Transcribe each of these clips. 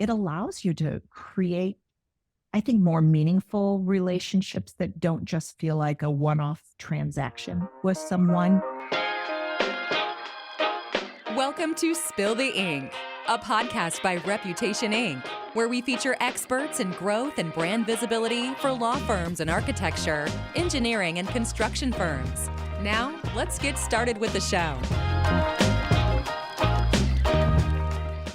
it allows you to create, I think, more meaningful relationships that don't just feel like a one-off transaction with someone. Welcome to Spill the Ink, a podcast by Reputation Inc., where we feature experts in growth and brand visibility for law firms and architecture, engineering, and construction firms. Now, let's get started with the show.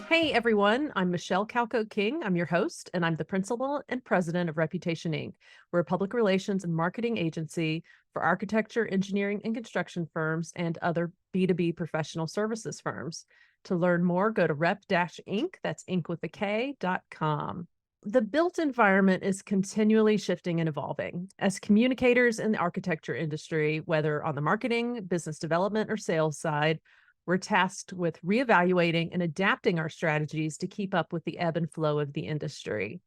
Hey everyone, I'm Michelle Calco King. I'm your host, and I'm the principal and president of Reputation Inc. We're a public relations and marketing agency for architecture, engineering, and construction firms and other B2B professional services firms. To learn more, go to rep-inc, that's Inc with a K.com. The built environment is continually shifting and evolving. As communicators in the architecture industry, whether on the marketing, business development, or sales side, we're tasked with reevaluating and adapting our strategies to keep up with the ebb and flow of the industry.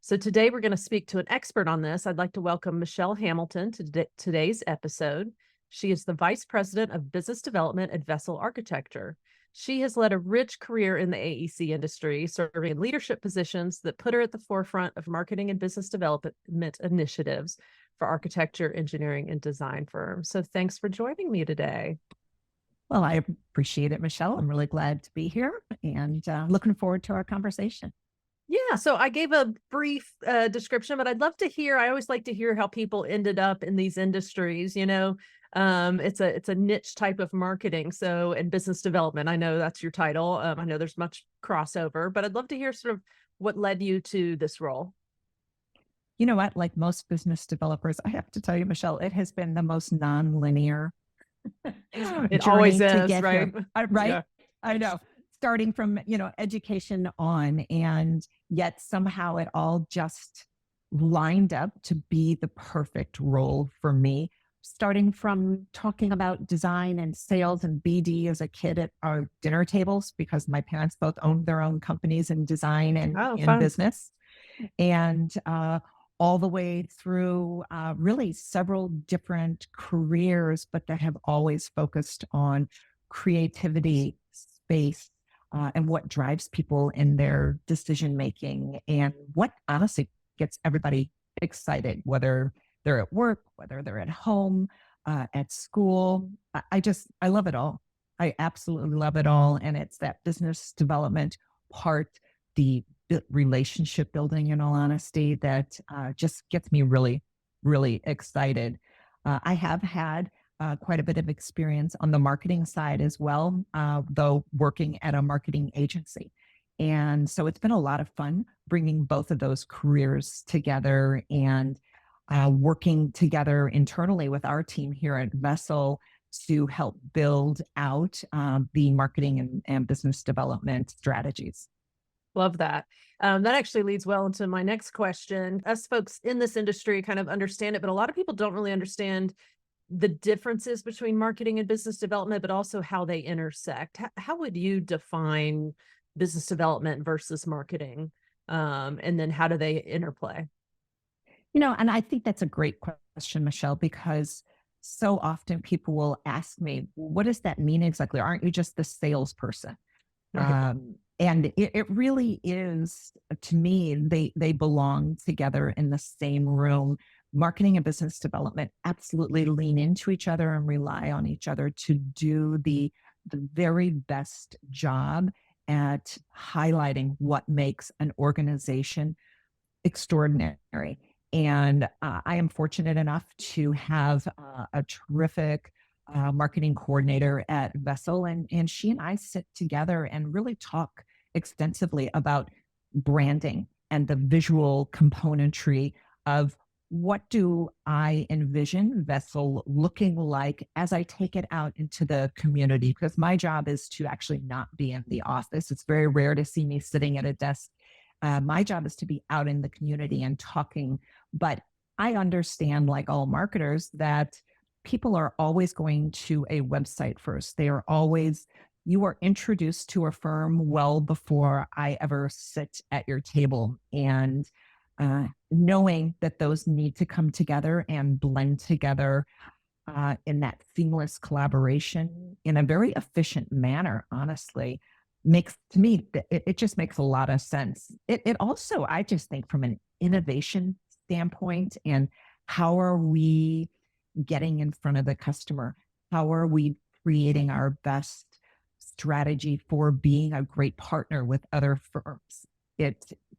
So today we're going to speak to an expert on this. I'd like to welcome Michelle Hamilton to today's episode. She is the Vice President of Business Development at Vessel Architecture. She has led a rich career in the AEC industry, serving in leadership positions that put her at the forefront of marketing and business development initiatives for architecture, engineering, and design firms. So thanks for joining me today. Well, I appreciate it, Michelle. I'm really glad to be here and looking forward to our conversation. Yeah, so I gave a brief description, but I'd love to hear, I always like to hear how people ended up in these industries, it's a niche type of marketing. So, and business development, I know that's your title. I know there's much crossover, but I'd love to hear sort of what led you to this role. You know what, like most business developers, I have to tell you, Michelle, it has been the most non-linear It always is, right? Right. Yeah. I know. Starting from, education on, and yet somehow it all just lined up to be the perfect role for me. Starting from talking about design and sales and BD as a kid at our dinner tables, because my parents both owned their own companies in design and in business. And all the way through really several different careers, but that have always focused on creativity, space, and what drives people in their decision-making, and what honestly gets everybody excited, whether they're at work, whether they're at home, at school. I love it all. I absolutely love it all. And it's that business development part, the relationship building, in all honesty, that just gets me really, really excited. I have had quite a bit of experience on the marketing side as well, though working at a marketing agency. And so it's been a lot of fun bringing both of those careers together and working together internally with our team here at Vessel to help build out the marketing and business development strategies. Love that. That actually leads well into my next question. Us folks in this industry kind of understand it, but a lot of people don't really understand the differences between marketing and business development, but also how they intersect. How would you define business development versus marketing? And then how do they interplay? And I think that's a great question, Michelle, because so often people will ask me, what does that mean exactly? Aren't you just the salesperson? Right. And it really is, to me, they belong together in the same room. Marketing and business development absolutely lean into each other and rely on each other to do the very best job at highlighting what makes an organization extraordinary. And I am fortunate enough to have a terrific marketing coordinator at Vessel, and she and I sit together and really talk extensively about branding and the visual componentry of what do I envision Vessel looking like as I take it out into the community, because my job is to actually not be in the office. It's very rare to see me sitting at a desk. My job is to be out in the community and talking, but I understand, like all marketers, that people are always going to a website first. You are introduced to a firm well before I ever sit at your table. And knowing that those need to come together and blend together in that seamless collaboration in a very efficient manner, honestly, makes to me, it just makes a lot of sense. It also, I just think from an innovation standpoint, and how are we getting in front of the customer? How are we creating our best strategy for being a great partner with other firms? To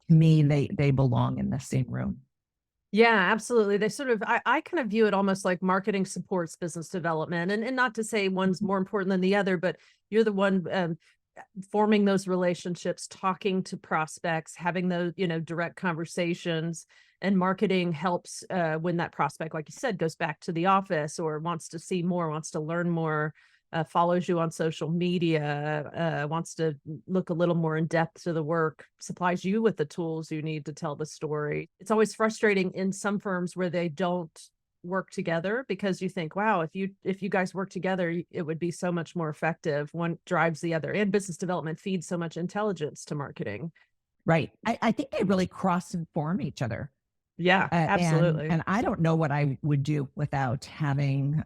me, they belong in the same room. Yeah, absolutely. They sort of, I kind of view it almost like marketing supports business development, and not to say one's more important than the other, but you're the one forming those relationships, talking to prospects, having those, direct conversations, and marketing helps when that prospect, like you said, goes back to the office or wants to see more, wants to learn more, follows you on social media, wants to look a little more in depth to the work, supplies you with the tools you need to tell the story. It's always frustrating in some firms where they don't work together, because you think, wow, if you guys work together, it would be so much more effective. One drives the other, and business development feeds so much intelligence to marketing. Right. I think they really cross and form each other. Yeah, absolutely. And I don't know what I would do without having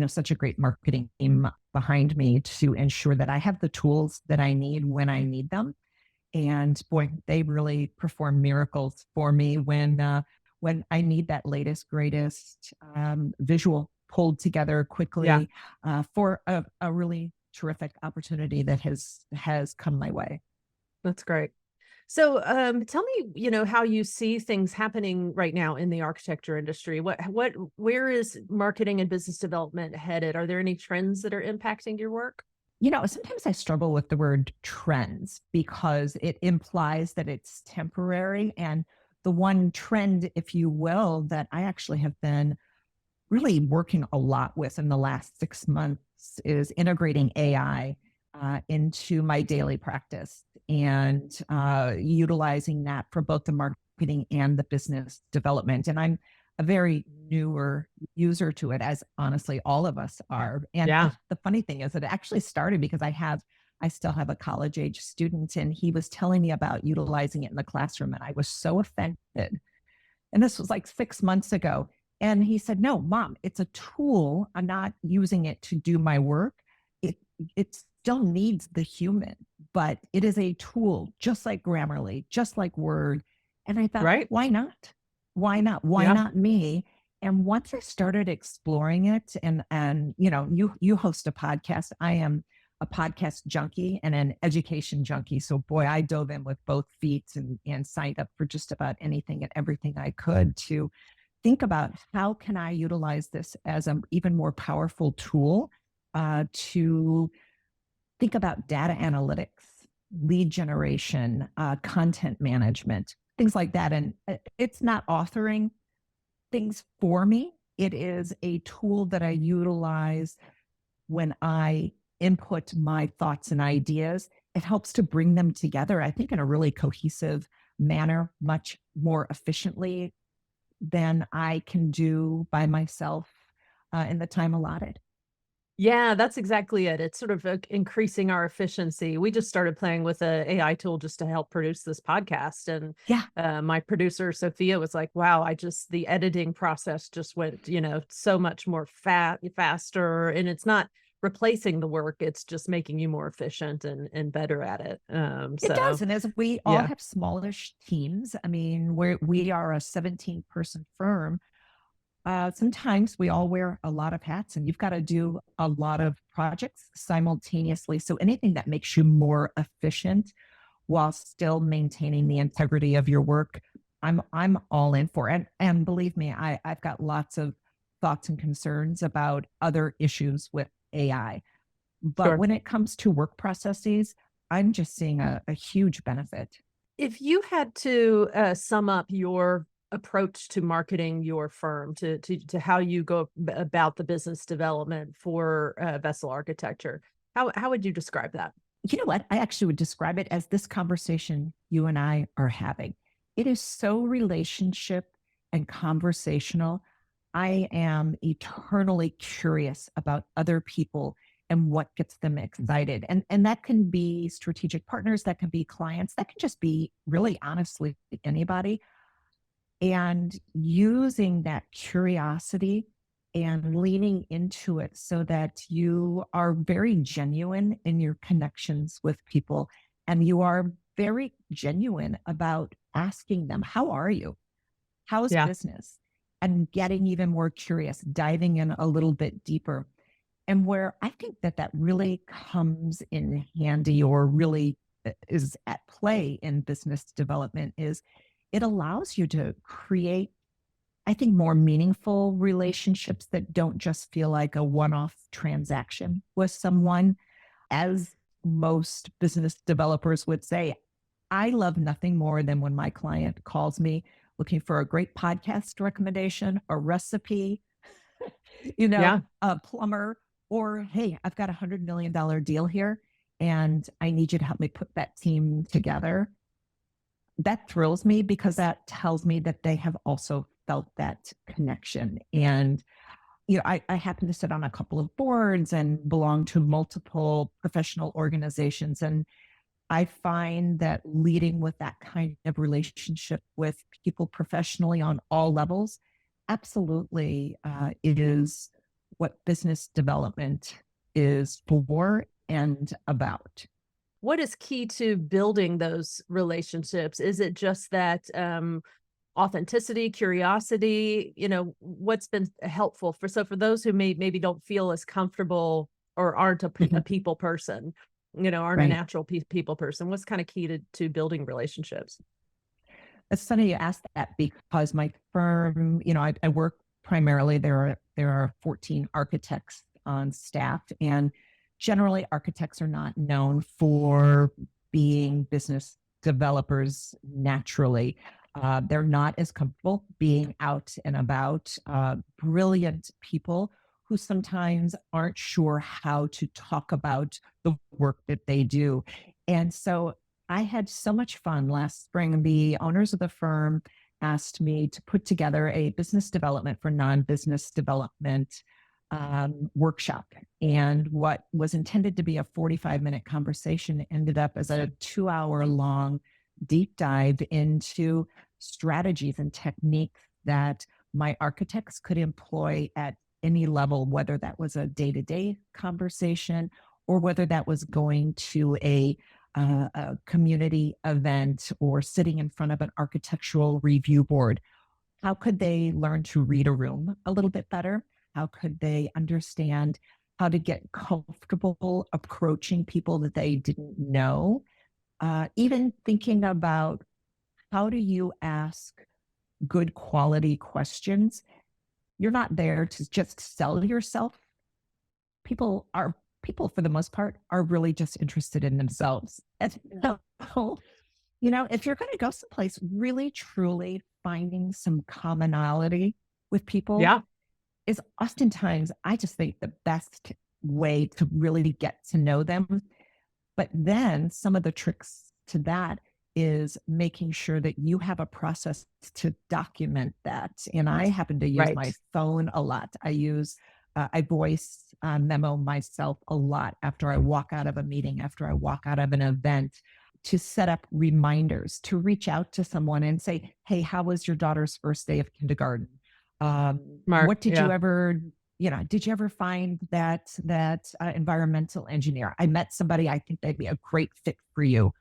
such a great marketing team behind me to ensure that I have the tools that I need when I need them. And boy, they really perform miracles for me when I need that latest greatest visual pulled together quickly for a really terrific opportunity that has come my way. That's great. So, tell me, how you see things happening right now in the architecture industry. Where is marketing and business development headed? Are there any trends that are impacting your work? Sometimes I struggle with the word trends because it implies that it's temporary. And the one trend, if you will, that I actually have been really working a lot with in the last 6 months is integrating AI into my daily practice and utilizing that for both the marketing and the business development. And I'm a very newer user to it, as honestly all of us are. And Yeah. the funny thing is that it actually started because I still have a college age student, and he was telling me about utilizing it in the classroom, and I was so offended. And this was like 6 months ago. And he said, "No, mom, it's a tool. I'm not using it to do my work. It it still needs the human, but it is a tool, just like Grammarly, just like Word." And I thought, Right. why not? Why not? Why Yeah. not me? And once I started exploring it, and you host a podcast. I am a podcast junkie and an education junkie. So boy, I dove in with both feet and signed up for just about anything and everything I could to think about how can I utilize this as an even more powerful tool to think about data analytics, lead generation, content management, things like that. And it's not authoring things for me. It is a tool that I utilize when I input my thoughts and ideas. It helps to bring them together, I think, in a really cohesive manner, much more efficiently than I can do by myself in the time allotted. Yeah, that's exactly it. It's sort of increasing our efficiency. We just started playing with a AI tool just to help produce this podcast, and Yeah, my producer Sophia was like, "Wow, the editing process just went, so much more faster, and it's not replacing the work; it's just making you more efficient and better at it." it So does. And as we all yeah, have smallish teams, I mean, we are a 17-person firm. Sometimes we all wear a lot of hats, and you've got to do a lot of projects simultaneously. So anything that makes you more efficient while still maintaining the integrity of your work, I'm all in for. And believe me, I've got lots of thoughts and concerns about other issues with AI. But sure. when it comes to work processes, I'm just seeing a huge benefit. If you had to sum up your approach to marketing your firm, to how you go about the business development for vessel architecture, how would you describe that? You know what? I actually would describe it as this conversation you and I are having. It is so relationship and conversational. I am eternally curious about other people and what gets them excited. And that can be strategic partners, that can be clients, that can just be really honestly anybody. And using that curiosity and leaning into it so that you are very genuine in your connections with people and you are very genuine about asking them, how are you? How's Yeah. business? And getting even more curious, diving in a little bit deeper. And where I think that that really comes in handy or really is at play in business development is it allows you to create, I think, more meaningful relationships that don't just feel like a one off transaction with someone. As most business developers would say, I love nothing more than when my client calls me looking for a great podcast recommendation, a recipe, Yeah. a plumber, or hey, I've got $100 million deal here and I need you to help me put that team together. That thrills me because that tells me that they have also felt that connection. And I happen to sit on a couple of boards and belong to multiple professional organizations. And I find that leading with that kind of relationship with people professionally on all levels absolutely is what business development is for and about. What is key to building those relationships? Is it just that authenticity, curiosity? What's been helpful for those who maybe don't feel as comfortable or aren't a Mhm. people person, aren't a Right. natural people person? What's kind of key to building relationships? It's funny you asked that because my firm, I work primarily, there are 14 architects on staff, and generally architects are not known for being business developers naturally. They're not as comfortable being out and about. Brilliant people who sometimes aren't sure how to talk about the work that they do. And so I had so much fun last spring. The owners of the firm asked me to put together a business development for non-business development workshop. And what was intended to be a 45-minute conversation ended up as a 2-hour long deep dive into strategies and techniques that my architects could employ at any level, whether that was a day-to-day conversation or whether that was going to a community event or sitting in front of an architectural review board. How could they learn to read a room a little bit better? How could they understand how to get comfortable approaching people that they didn't know? Even thinking about how do you ask good quality questions? You're not there to just sell yourself. People for the most part are really just interested in themselves. And so, if you're going to go someplace, really truly finding some commonality with people Yeah. is oftentimes, I just think, the best way to really get to know them. But then some of the tricks to that is making sure that you have a process to document that. And I happen to use my Right. phone a lot. I voice memo myself a lot after I walk out of a meeting, after I walk out of an event, to set up reminders to reach out to someone and say, hey, how was your daughter's first day of kindergarten? Smart. What did you Yeah. ever did you ever find that environmental engineer? I met somebody, I think they'd be a great fit for you.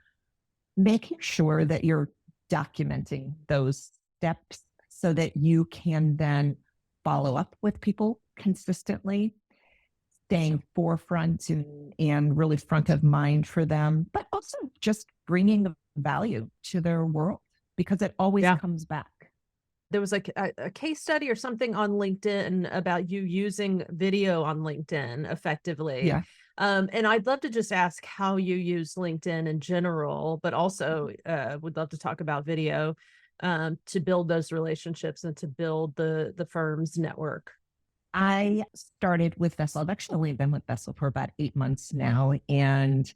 Making sure that you're documenting those steps so that you can then follow up with people consistently, staying forefront and really front of mind for them, but also just bringing value to their world because it always Yeah. comes back. There was like a case study or something on LinkedIn about you using video on LinkedIn effectively. Yeah. And I'd love to just ask how you use LinkedIn in general, but also would love to talk about video to build those relationships and to build the firm's network. I started with Vessel. I've actually been with Vessel for about 8 months now. And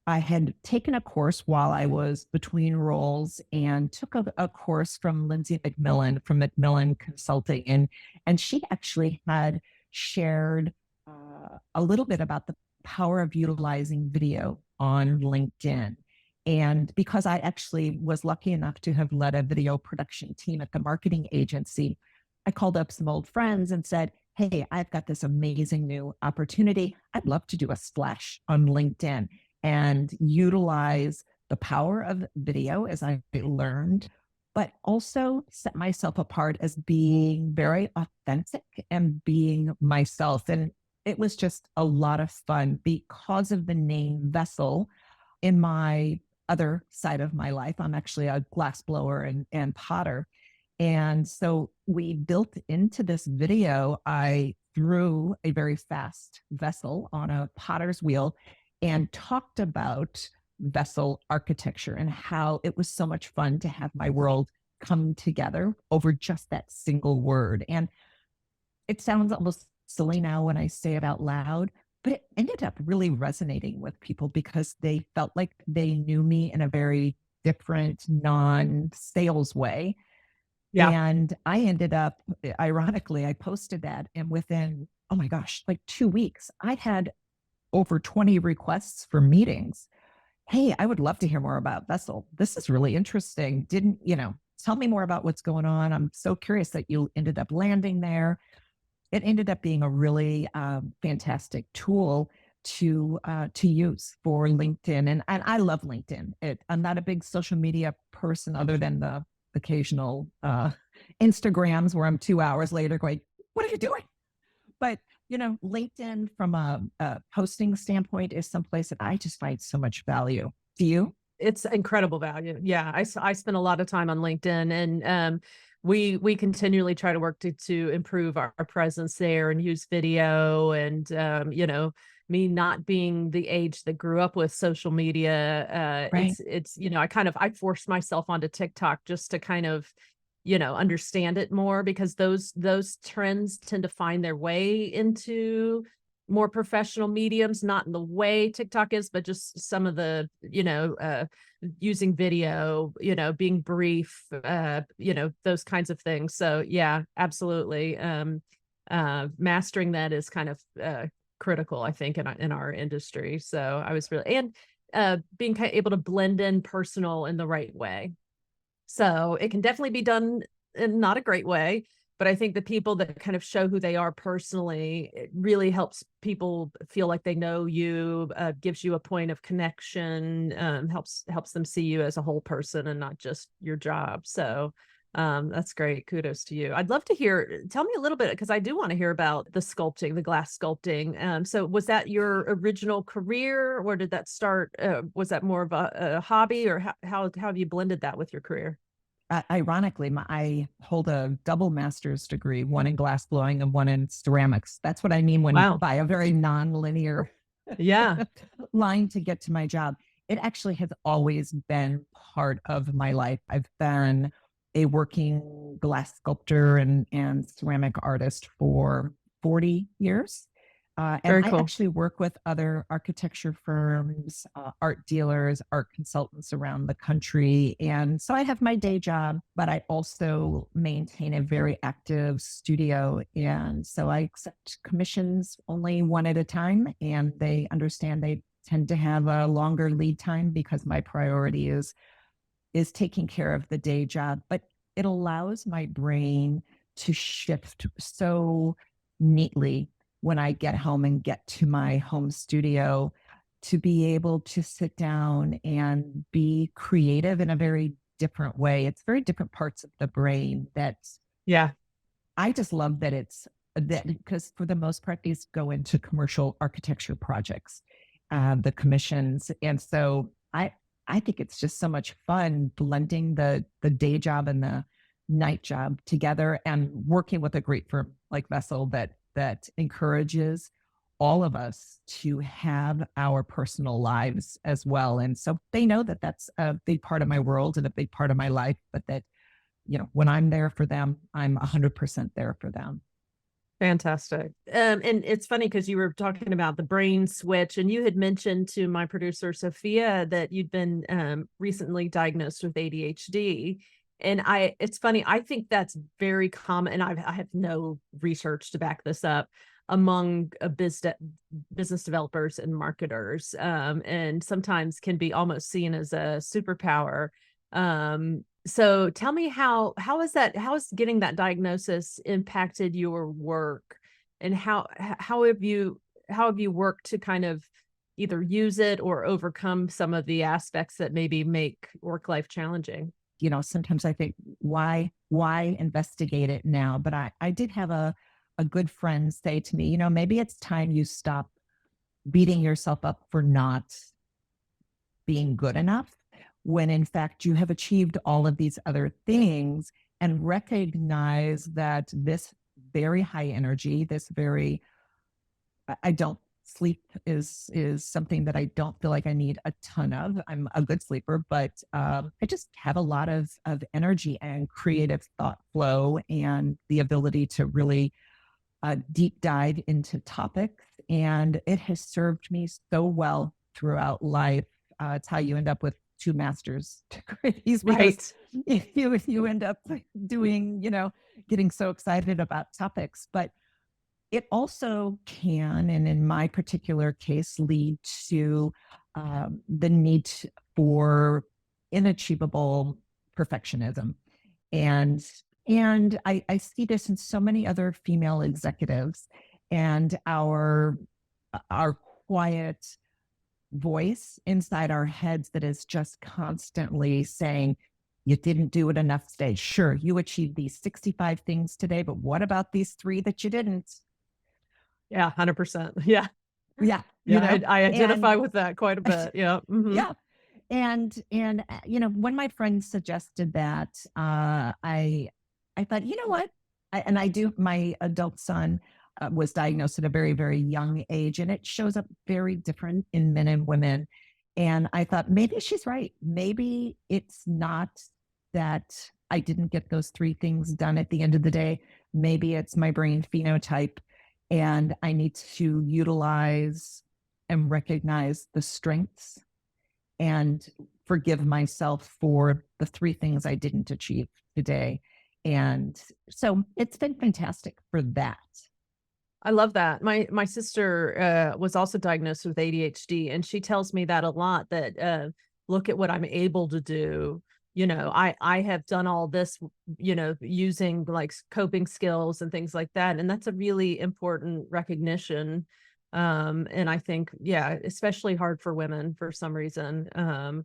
I had taken a course while I was between roles and took a course from Lindsay McMillan from McMillan Consulting. And she actually had shared a little bit about the power of utilizing video on LinkedIn. And because I actually was lucky enough to have led a video production team at the marketing agency, I called up some old friends and said, hey, I've got this amazing new opportunity. I'd love to do a splash on LinkedIn and utilize the power of video as I learned, but also set myself apart as being very authentic and being myself. And it was just a lot of fun because of the name Vessel. In my other side of my life, I'm actually a glass blower and potter. And so we built into this video, I threw a very fast vessel on a potter's wheel and talked about vessel architecture and how it was so much fun to have my world come together over just that single word. And it sounds almost silly now when I say it out loud, but it ended up really resonating with people because they felt like they knew me in a very different, non sales way. Yeah. And I ended up, ironically, I posted that, and within, oh my gosh, like 2 weeks, I had over 20 requests for meetings. Hey, I would love to hear more about Vessel. This is really interesting. Didn't, tell me more about what's going on. I'm so curious that you ended up landing there. It ended up being a really fantastic tool to use for LinkedIn, and I love LinkedIn. I'm not a big social media person other than the occasional Instagrams where I'm 2 hours later going, "What are you doing?" But LinkedIn from a posting standpoint is someplace that I just find so much value. Do you? It's incredible value. Yeah. I spend a lot of time on LinkedIn, and we continually try to work to improve our presence there and use video. And me not being the age that grew up with social media, Right. it's I forced myself onto TikTok just to kind of understand it more, because those trends tend to find their way into more professional mediums, not in the way TikTok is, but just some of the, using video, being brief, those kinds of things. So yeah, absolutely. Mastering that is kind of critical, I think, in our industry. So I was really, and being kind of able to blend in personal in the right way. So it can definitely be done in not a great way, but I think the people that kind of show who they are personally, it really helps people feel like they know you, gives you a point of connection, helps them see you as a whole person and not just your job. So that's great. Kudos to you. I'd love to hear, tell me a little bit, because I do want to hear about the sculpting, the glass sculpting. So was that your original career, or did that start, was that more of a hobby, or how have you blended that with your career? Ironically, I hold a double master's degree, one in glass blowing and one in ceramics. That's what I mean when Wow. by a very non-linear Yeah. line to get to my job. It actually has always been part of my life. I've been a working glass sculptor and ceramic artist for 40 years. And Very I cool. actually work with other architecture firms, art dealers, art consultants around the country. And so I have my day job, but I also maintain a very active studio. And so I accept commissions only one at a time. And they understand they tend to have a longer lead time because my priority is taking care of the day job. But it allows my brain to shift so neatly when I get home and get to my home studio, to be able to sit down and be creative in a very different way. It's very different parts of the brain that Yeah. I just love that it's that, because for the most part, these go into commercial architecture projects, the commissions. And so I think it's just so much fun blending the day job and the night job together, and working with a great firm like Vessel that encourages all of us to have our personal lives as well. And so they know that that's a big part of my world and a big part of my life, but that, when I'm there for them, I'm 100% there for them. Fantastic. And it's funny because you were talking about the brain switch, and you had mentioned to my producer, Sophia, that you'd been recently diagnosed with ADHD. And it's funny, I think that's very common. And I have no research to back this up among business developers and marketers, and sometimes can be almost seen as a superpower. So tell me how has getting that diagnosis impacted your work, and how have you worked to kind of either use it or overcome some of the aspects that maybe make work life challenging? Sometimes I think, why investigate it now? But I did have a good friend say to me, maybe it's time you stop beating yourself up for not being good enough, when in fact you have achieved all of these other things, and recognize that this very high energy, this very, I don't sleep is something that I don't feel like I need a ton of. I'm a good sleeper, but I just have a lot of energy and creative thought flow and the ability to really deep dive into topics. And it has served me so well throughout life. It's how you end up with two master's degrees, because Right. you end up doing, getting so excited about topics. But it also can, and in my particular case, lead to the need for inachievable perfectionism. And I see this in so many other female executives, and our quiet voice inside our heads that is just constantly saying, you didn't do it enough today. Sure, you achieved these 65 things today, but what about these 3 that you didn't? Yeah, 100%. Yeah. Yeah, Yeah, I identify and with that quite a bit. Yeah. yeah, and when my friend suggested that, I thought, you know what? I do. My adult son was diagnosed at a very, very young age, and it shows up very different in men and women. And I thought, maybe she's right. Maybe it's not that I didn't get those 3 things done at the end of the day. Maybe it's my brain phenotype, and I need to utilize and recognize the strengths and forgive myself for the 3 things I didn't achieve today. And so it's been fantastic for that. I love that. My sister was also diagnosed with ADHD, and she tells me that a lot, that look at what I'm able to do. I have done all this, using like coping skills and things like that. And that's a really important recognition. And I think, yeah, especially hard for women for some reason. And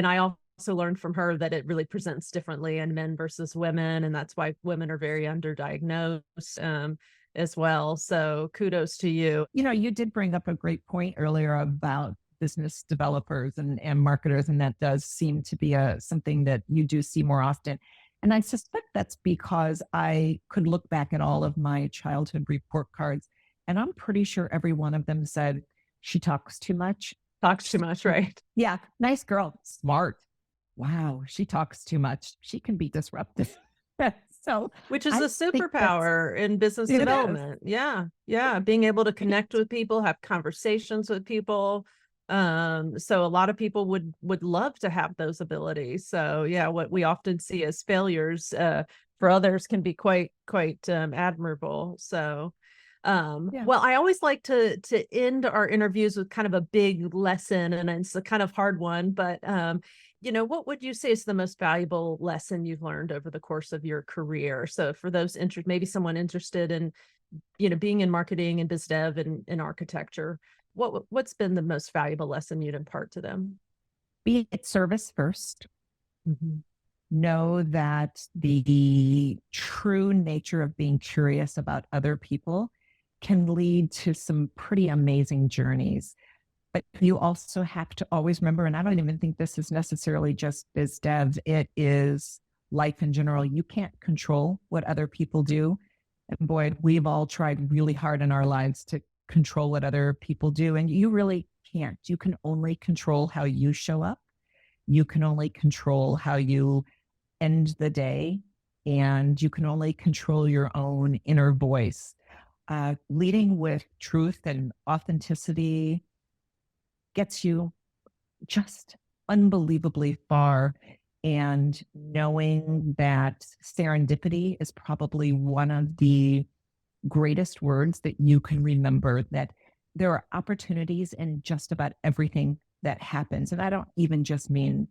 I also learned from her that it really presents differently in men versus women. And that's why women are very underdiagnosed. As well. So kudos to you. You did bring up a great point earlier about business developers and marketers, and that does seem to be something that you do see more often. And I suspect that's because I could look back at all of my childhood report cards, and I'm pretty sure every one of them said, she talks too much. Talks too much, right? Yeah, nice girl, smart. Wow, she talks too much. She can be disruptive. So, which is I a superpower in business development. Yeah. Yeah. Being able to connect with people, have conversations with people. So a lot of people would love to have those abilities. So yeah, what we often see as failures for others can be quite admirable. So well, I always like to end our interviews with kind of a big lesson, and it's a kind of hard one, but what would you say is the most valuable lesson you've learned over the course of your career? So for those maybe someone interested in, being in marketing and biz dev and in architecture, what's been the most valuable lesson you'd impart to them? Be at service first. Mm-hmm. Know that the true nature of being curious about other people can lead to some pretty amazing journeys. But you also have to always remember, and I don't even think this is necessarily just biz dev, it is life in general. You can't control what other people do. And boy, we've all tried really hard in our lives to control what other people do. And you really can't. You can only control how you show up. You can only control how you end the day. And you can only control your own inner voice. Leading with truth and authenticity gets you just unbelievably far. And knowing that serendipity is probably one of the greatest words that you can remember, that there are opportunities in just about everything that happens. And I don't even just mean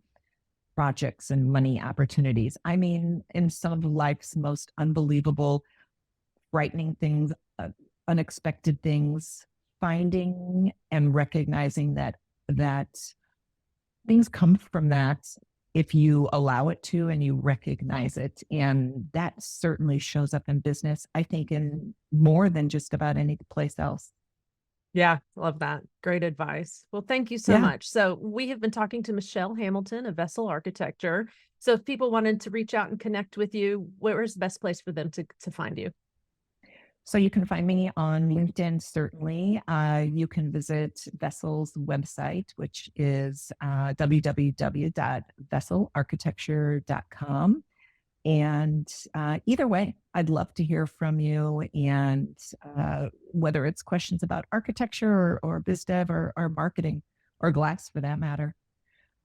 projects and money opportunities. I mean, in some of life's most unbelievable, frightening things, unexpected things, finding and recognizing that things come from that if you allow it to and you recognize it. And that certainly shows up in business, I think, in more than just about any place else. Yeah, love that. Great advice. Well, thank you so Yeah. much. So we have been talking to Michelle Hamilton of Vessel Architecture. So if people wanted to reach out and connect with you, where's the best place for them to find you? So you can find me on LinkedIn, certainly. You can visit Vessel's website, which is www.vesselarchitecture.com. And either way, I'd love to hear from you. And whether it's questions about architecture or biz dev or marketing or glass for that matter.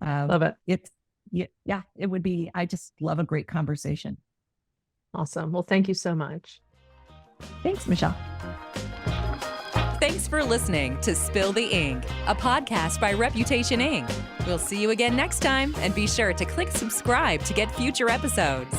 Love it. Yeah, it would be, I just love a great conversation. Awesome. Well, thank you so much. Thanks, Michelle. Thanks for listening to Spill the Ink, a podcast by Reputation Inc. We'll see you again next time, and be sure to click subscribe to get future episodes.